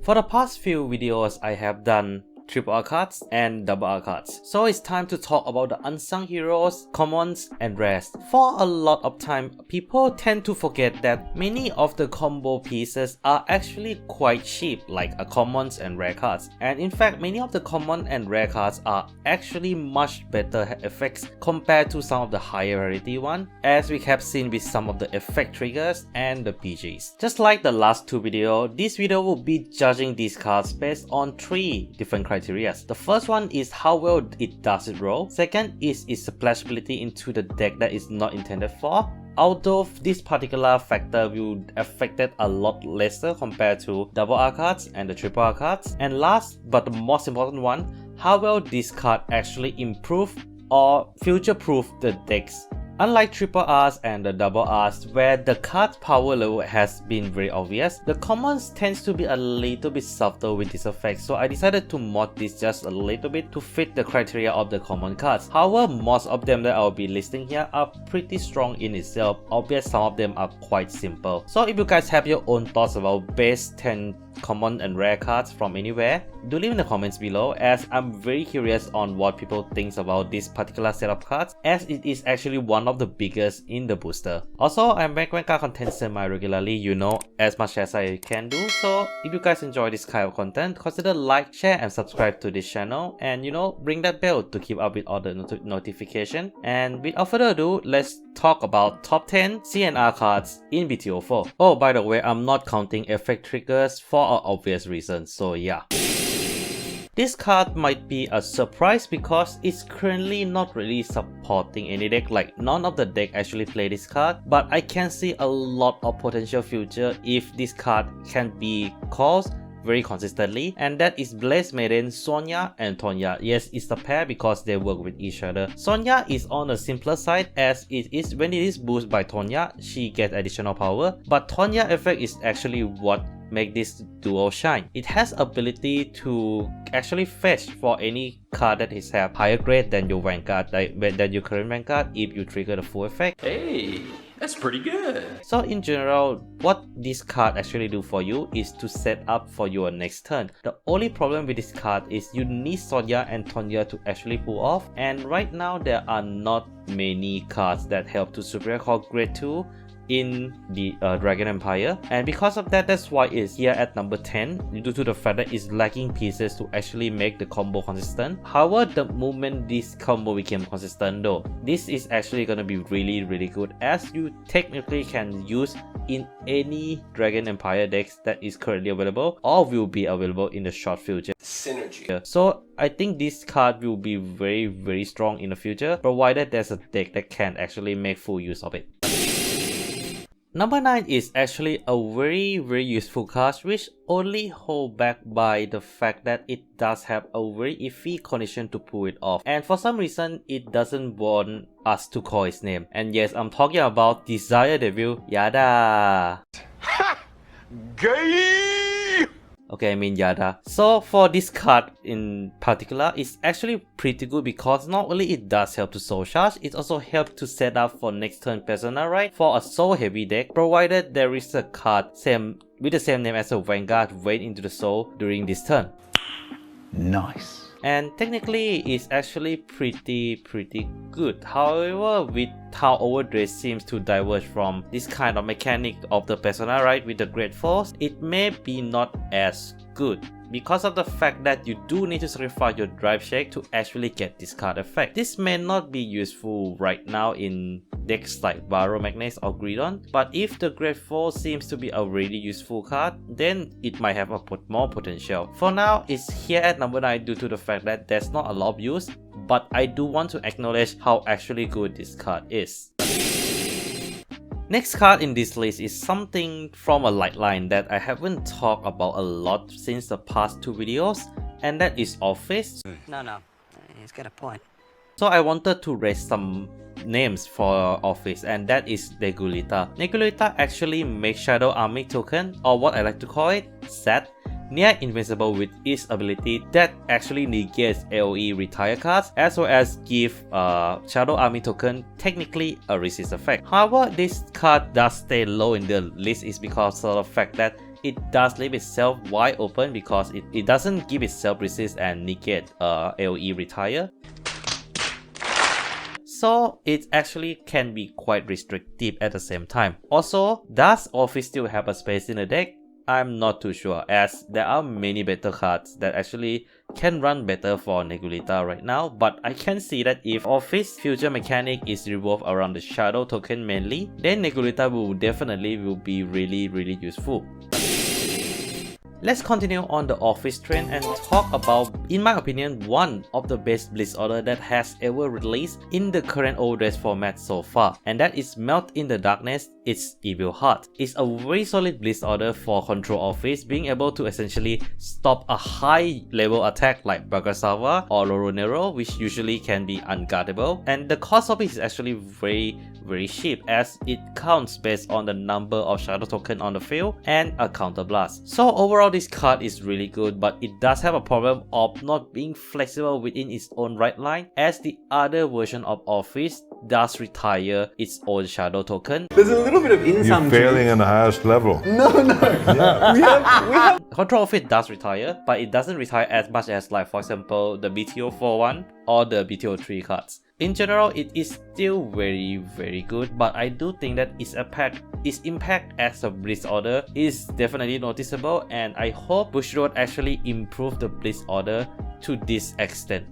For the past few videos, I have done triple R cards and double R cards. So it's time to talk about the unsung heroes, commons and rares. For a lot of time, people tend to forget that many of the combo pieces are actually quite cheap, like a commons and rare cards. And in fact, many of the common and rare cards are actually much better effects compared to some of the higher rarity one, as we have seen with some of the effect triggers and the PGs. Just like the last two videos, this video will be judging these cards based on 3 different criteria. The first one is how well it does its role. Second is its splashability into the deck that is not intended for. Although this particular factor will affect it a lot lesser compared to double R cards and the triple R cards. And last but the most important one, how well this card actually improve or future-proof the decks. Unlike triple Rs and the double Rs, where the card's power level has been very obvious, the commons tends to be a little bit softer with this effect, so I decided to mod this just a little bit to fit the criteria of the common cards. However, most of them that I'll be listing here are pretty strong in itself, albeit some of them are quite simple. So if you guys have your own thoughts about base 10 common and rare cards from anywhere, do leave in the comments below, as I'm very curious on what people think about this particular set of cards, as it is actually one of the biggest in the booster. Also, I make card content semi regularly, as much as I can do, so if you guys enjoy this kind of content, consider like, share and subscribe to this channel, and ring that bell to keep up with all the notification. And without further ado, let's talk about top 10 CnR cards in BT04. Oh, by the way, I'm not counting effect triggers for obvious reasons, so yeah. This card might be a surprise because it's currently not really supporting any deck, like none of the deck actually play this card, but I can see a lot of potential future if this card can be called very consistently, and that is Blaze Maiden, Sonya and Tonya. Yes, it's a pair because they work with each other. Sonya is on the simpler side, as it is when it is boosted by Tonya, she gets additional power, but Tonya effect is actually what make this duo shine. It has ability to actually fetch for any card that is have higher grade than your Vanguard, than your current Vanguard, if you trigger the full effect. Hey, that's pretty good. So in general, what this card actually do for you is to set up for your next turn. The only problem with this card is you need Sonya and Tonya to actually pull off, and right now there are not many cards that help to superior call grade 2 in the Dragon Empire, and because of that, that's why it's here at number 10, due to the fact that it's lacking pieces to actually make the combo consistent. However, the moment this combo became consistent though, this is actually gonna be really good, as you technically can use in any Dragon Empire decks that is currently available or will be available in the short future. Synergy. So I think this card will be very strong in the future, provided there's a deck that can actually make full use of it. Number 9 is actually a very useful card, which only hold back by the fact that it does have a very iffy condition to pull it off, and for some reason it doesn't want us to call its name. And yes, I'm talking about Desire Devil Yada. Ha! Gay! Okay, I mean Yada. So for this card in particular, it's actually pretty good because not only it does help to soul charge, it also helps to set up for next turn persona right for a soul heavy deck, provided there is a card with the same name as a Vanguard wait into the soul during this turn. Nice. And technically it's actually pretty good. However, with how Overdress seems to diverge from this kind of mechanic of the persona right with the Great Force, it may be not as good because of the fact that you do need to sacrifice your drive shake to actually get this card effect. This may not be useful right now in decks like Barrow Magnus or Gridon, but if the Great Force seems to be a really useful card, then it might have more potential. For now, it's here at number 9 due to the fact that there's not a lot of use, but I do want to acknowledge how actually good this card is. Next card in this list is something from a light line that I haven't talked about a lot since the past 2 videos, and that is Office. No, he's got a point. So I wanted to raise some names for Office, and that is Negulita. Negulita actually makes Shadow Army token, or what I like to call it, SAT, near invincible with its ability that actually negates AoE retire cards, as well as give Shadow Army token technically a resist effect. However, this card does stay low in the list is because of the fact that it does leave itself wide open because it doesn't give itself resist and negate AoE retire. So it actually can be quite restrictive at the same time. Also, does Office still have a space in the deck? I'm not too sure, as there are many better cards that actually can run better for Negulita right now, but I can see that if Office future mechanic is revolved around the Shadow token mainly, then Negulita will definitely be really useful. Let's continue on the Office trend and talk about, in my opinion, one of the best Blitz order that has ever released in the current old dress format so far, and that is Melt in the Darkness. It's Evil Heart. It's a very solid Blitz order for Control Office, being able to essentially stop a high level attack like Bagasawa or Loronero, which usually can be unguardable, and the cost of it is actually very cheap, as it counts based on the number of Shadow token on the field and a counter blast. So overall, this card is really good, but it does have a problem of not being flexible within its own right line, as the other version of Office does retire its own Shadow token. There's a little bit of insum. You're failing on the highest level. No. Yeah. we have. Control of it does retire, but it doesn't retire as much as, like, for example, the BT04 one or the BT03 cards. In general, it is still very good, but I do think that its impact as a Blitz order is definitely noticeable, and I hope Bushiroad actually improve the Blitz order to this extent.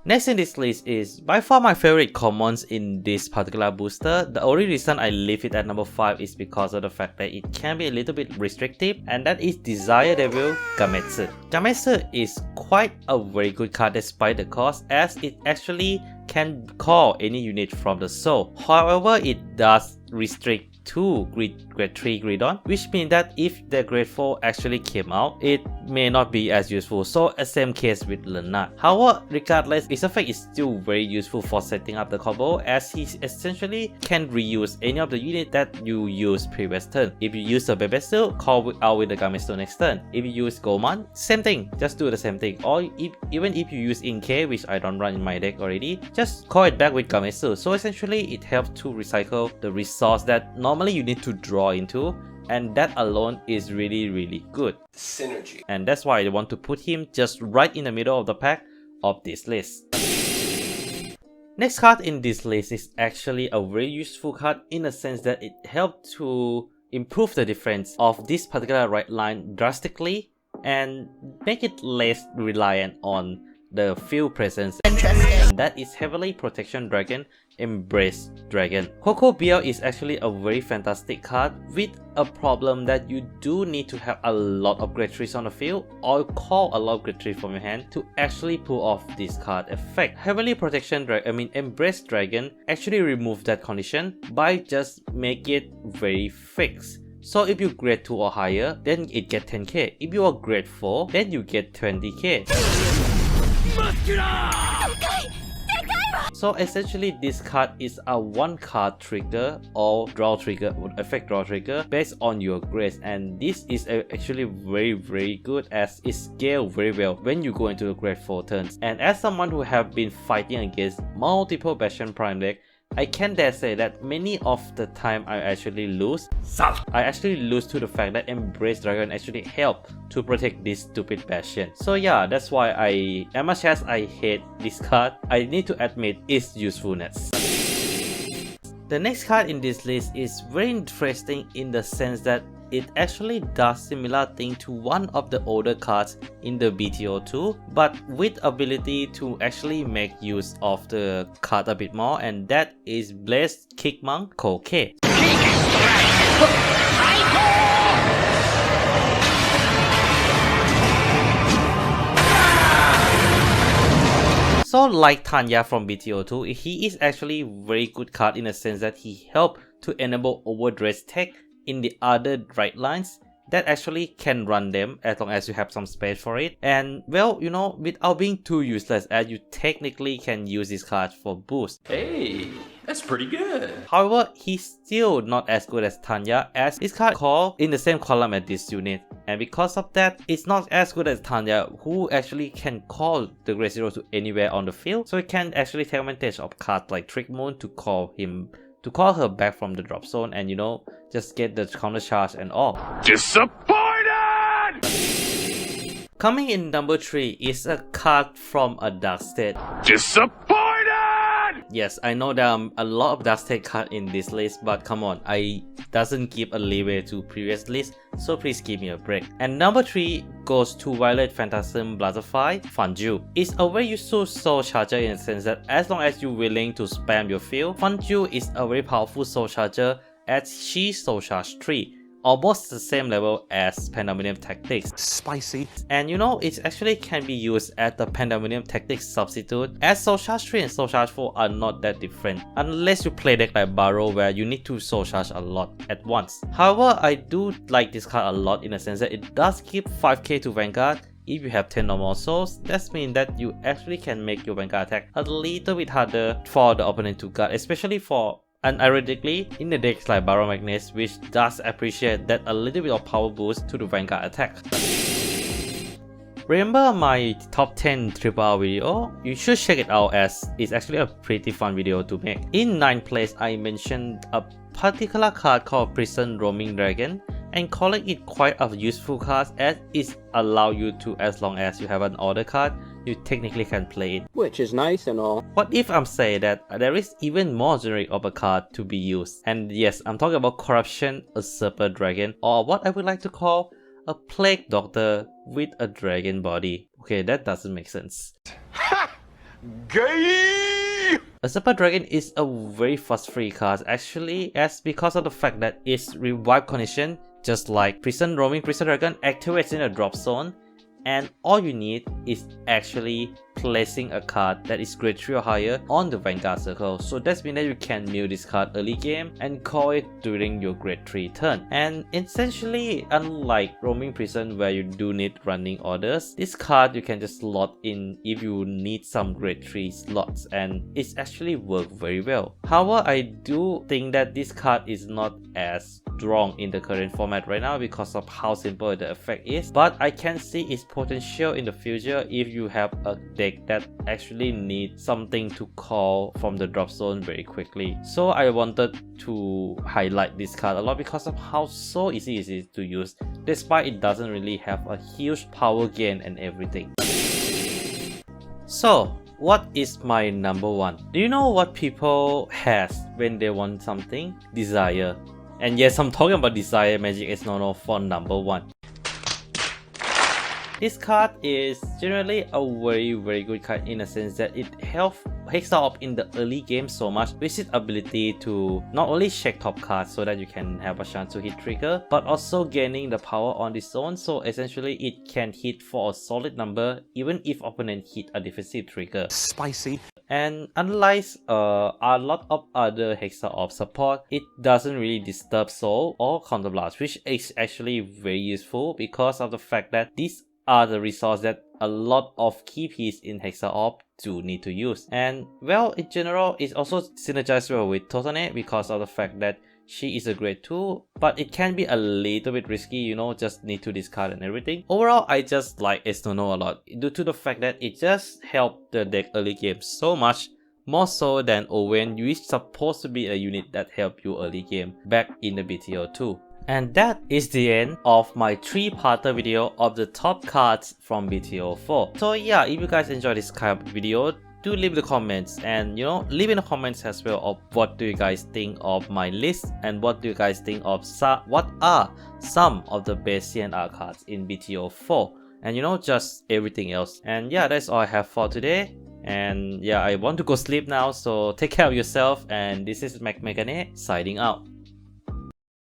Next in this list is by far my favorite commons in this particular booster. The only reason I leave it at number 5 is because of the fact that it can be a little bit restrictive, and that is Desire Devil Gametsu. Gametsu is quite a very good card despite the cost, as it actually can call any unit from the soul. However, it does restrict to grade 3 Gridon, which means that if the grade 4 actually came out, it may not be as useful. So a same case with Lenard. However, regardless, its effect is still very useful for setting up the combo, as he essentially can reuse any of the unit that you use previous turn. If you use the Bebestu, call out with the Gametsu next turn. If you use Goman, same thing, just do the same thing. Or even if you use Inke, which I don't run in my deck already, just call it back with Gametsu. So essentially, it helps to recycle the resource that normally you need to draw into, and that alone is really good. Synergy. And that's why I want to put him just right in the middle of the pack of this list. Next card in this list is actually a very useful card in the sense that it helped to improve the defense of this particular right line drastically and make it less reliant on the field presence, and that is heavily Protection Dragon, Embrace Dragon. Coco BL is actually a very fantastic card with a problem that you do need to have a lot of grade 3s on the field or call a lot of grade 3 from your hand to actually pull off this card effect. Heavily Protection Dragon, Embrace Dragon actually remove that condition by just make it very fixed. So if you grade 2 or higher, then it get 10k. If you are grade 4, then you get 20k. So essentially, this card is a one card trigger or draw trigger, effect draw trigger based on your grades, and this is actually very good, as it scales very well when you go into the grade 4 turns. And as someone who have been fighting against multiple Bastion Prime deck, I can dare say that many of the time I actually lose. I actually lose to the fact that Embrace Dragon actually help to protect this stupid Bastion. So yeah, that's why as much as I hate this card, I need to admit its usefulness. The next card in this list is very interesting in the sense that it actually does similar thing to one of the older cards in the BT02, but with ability to actually make use of the card a bit more, and that is Blessed Kickmonk Koke. So like Tanya from BT02, he is actually very good card in the sense that he helped to enable overdress tech in the other right lines that actually can run them as long as you have some space for it, and well, you know, without being too useless, as you technically can use this card for boost. Hey, that's pretty good. However, he's still not as good as Tanya, as this card call in the same column as this unit, and because of that, it's not as good as Tanya, who actually can call the grade 0 to anywhere on the field, so it can actually take advantage of cards like Trick Moon to call him to call her back from the drop zone and just get the counter charge and all. Disappointed! Coming in number 3 is a card from a dark state. Disappointed! Yes, I know there are a lot of dark state cards in this list, but come on, I doesn't give a leeway to previous list, so please give me a break. And number 3 goes to Violet Phantasm Blazify Funju. It's a very useful soul charger in the sense that as long as you're willing to spam your field, Funju is a very powerful soul charger as she soul charge 3. Almost the same level as Pandemonium Tactics. Spicy. And it actually can be used as the Pandemonium Tactics substitute, as Soul Charge 3 and Soul Charge 4 are not that different, unless you play deck like Barrow where you need to Soul Charge a lot at once. However, I do like this card a lot in the sense that it does give 5k to Vanguard. If you have 10 or more souls, that means that you actually can make your Vanguard attack a little bit harder for the opponent to guard, especially for ironically, in the decks like Barrow Magnus, which does appreciate that a little bit of power boost to the Vanguard attack. Remember my top 10 RRR video? You should check it out as it's actually a pretty fun video to make. In 9th place, I mentioned a particular card called Prison Roaming Dragon, and calling it quite a useful card as it allows you to, as long as you have an order card, you technically can play it. Which is nice and all. What if I'm saying that there is even more generic of a card to be used? And yes, I'm talking about Corruption Usurper Dragon, or what I would like to call a Plague Doctor with a dragon body. Okay, that doesn't make sense. Gay! Usurper Dragon is a very fast free card actually, as because of the fact that its revive condition, just like Prison Dragon, activates in a drop zone, and all you need is actually placing a card that is grade 3 or higher on the Vanguard circle. So that means that you can mill this card early game and call it during your grade 3 turn. And essentially, unlike Roaming Prison where you do need running orders, this card you can just slot in if you need some grade 3 slots, and it's actually worked very well. However, I do think that this card is not as strong in the current format right now because of how simple the effect is, but I can see its potential in the future if you have a deck that actually needs something to call from the drop zone very quickly. So I wanted to highlight this card a lot because of how so easy it is to use, despite it doesn't really have a huge power gain and everything. So what is my number 1? Do you know what people has when they want something? Desire. And yes, I'm talking about Desire Magic X for number 1. This card is generally a very good card in a sense that it helps Hexa up in the early game so much with its ability to not only check top cards so that you can have a chance to hit trigger, but also gaining the power on its own, so essentially it can hit for a solid number even if opponent hit a defensive trigger. Spicy. And unlike a lot of other Hexa Orb support, it doesn't really disturb Soul or Counterblast, which is actually very useful because of the fact that these are the resources that a lot of key pieces in Hexa Orb do need to use. And well, in general, it also synergizes well with Totanate because of the fact that she is a grade 2, but it can be a little bit risky, just need to discard and everything. Overall, I just like Esnono a lot due to the fact that it just helped the deck early game so much, more so than Owen, which is supposed to be a unit that helped you early game back in the BT02. And that is the end of my 3-parter video of the top cards from BT04. So yeah, if you guys enjoyed this kind of video, do leave the comments and leave in the comments as well of what do you guys think of my list and what do you guys think of what are some of the best CnR cards in BT04 and just everything else. And yeah, that's all I have for today. And yeah, I want to go sleep now, so take care of yourself, and this is Mac Megane signing out.